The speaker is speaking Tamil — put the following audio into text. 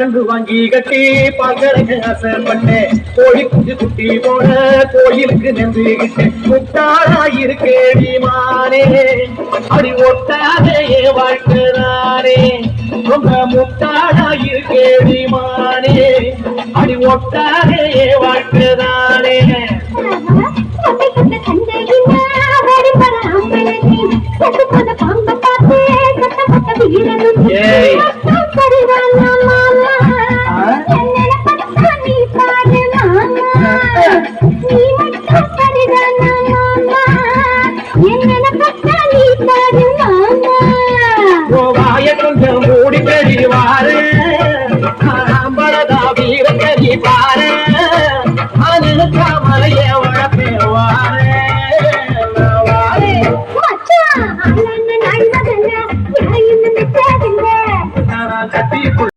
கண்டு வாங்கி கட்டி பாக்கறக்கு ஆசைப்பட்டேன் கோழி குஞ்சு குட்டி போன கோயிலுக்கு நெந்துகிட்டேன் முட்டாளா இருக்கேடி மானே அப்படி ஒட்டாதே வாழ்க்கைதானே ரொம்ப முட்டாளா இருக்கேடி மானே அப்படி ஒட்டாதே வாழ்க்கைதானே கொஞ்சம் மூடி கழிவாரு வீர கழிவாரு மலைய வளப்பேவாரு